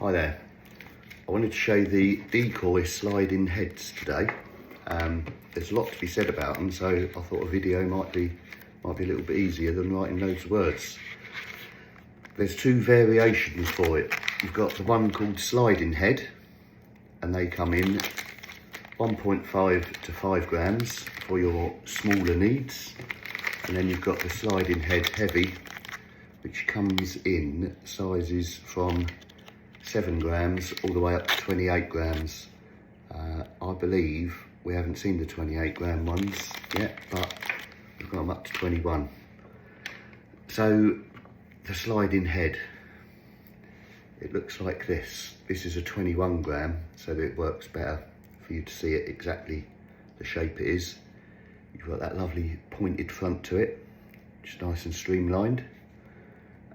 Hi there. I wanted to show you the Decoy sliding heads today. There's a lot to be said about them, so I thought a video might be a little bit easier than writing loads of words. There's two variations for it. You've got the one called Slidin Head, and they come in 1.5 to 5 grams for your smaller needs. And then you've got the Slidin Head Heavy, which comes in sizes from 7 grams all the way up to 28 grams. I believe we haven't seen the 28 gram ones yet, but we've got them up to 21. So the Slidin Head, it looks like this. This is a 21 gram, so that it works better for you to see it exactly the shape it is. You've got that lovely pointed front to it, just nice and streamlined.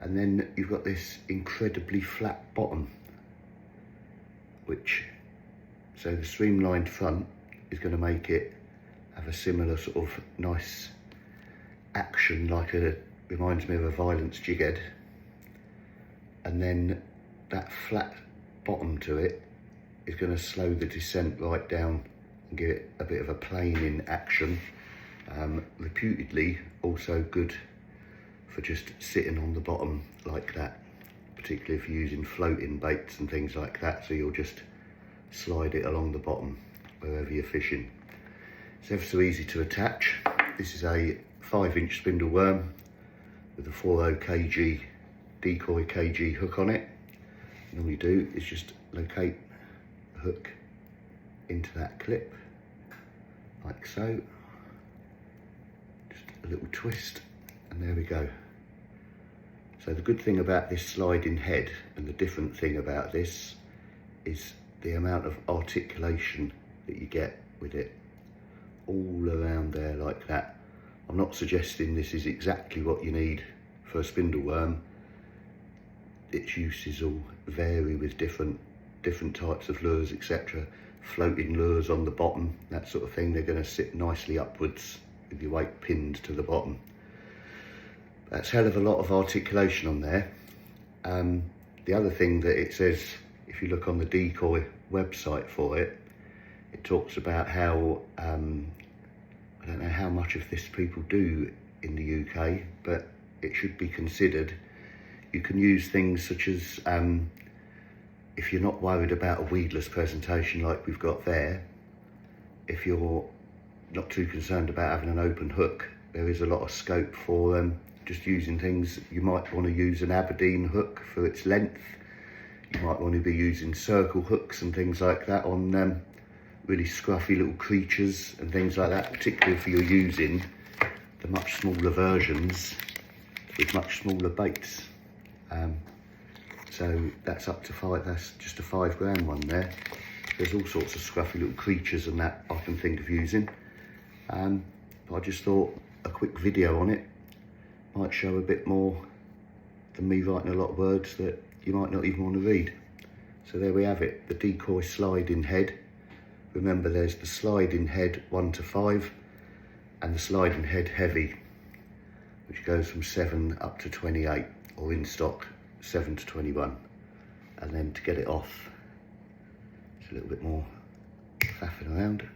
And then you've got this incredibly flat bottom, so the streamlined front is going to make it have a similar sort of nice action, reminds me of a Violence jig head. And then that flat bottom to it is going to slow the descent right down and give it a bit of a planing action. Reputedly also good for just sitting on the bottom like that, particularly if you're using floating baits and things like that, so you'll just slide it along the bottom wherever you're fishing. It's ever so easy to attach. This is a 5-inch spindle worm with a 40 kg Decoy kg hook on it. And all you do is just locate the hook into that clip like so, just a little twist, and there we go. So the good thing about this Slidin Head, and the different thing about this, is the amount of articulation that you get with it all around there like that. I'm not suggesting this is exactly what you need for a spindle worm. Its uses all vary with different types of lures, etc. Floating lures on the bottom, that sort of thing, they're going to sit nicely upwards with your weight pinned to the bottom. That's a hell of a lot of articulation on there. The other thing that it says, if you look on the Decoy website for it, it talks about how, I don't know how much of this people do in the UK, but it should be considered. You can use things such as, if you're not worried about a weedless presentation like we've got there, if you're not too concerned about having an open hook, there is a lot of scope for just using things. You might want to use an Aberdeen hook for its length. You might want to be using circle hooks and things like that on really scruffy little creatures and things like that, particularly if you're using the much smaller versions with much smaller baits. So that's up to 5, that's just a 5 gram one there. There's all sorts of scruffy little creatures and that I can think of using. But I just thought a quick video on it might show a bit more than me writing a lot of words that you might not even want to read. So there we have it, the Decoy Slidin Head. Remember, there's the Slidin Head 1 to 5 and the Slidin Head Heavy, which goes from 7 up to 28, or in stock 7 to 21. And then to get it off, it's a little bit more faffing around,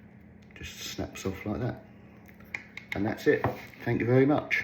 just snaps off like that. And that's it. Thank you very much.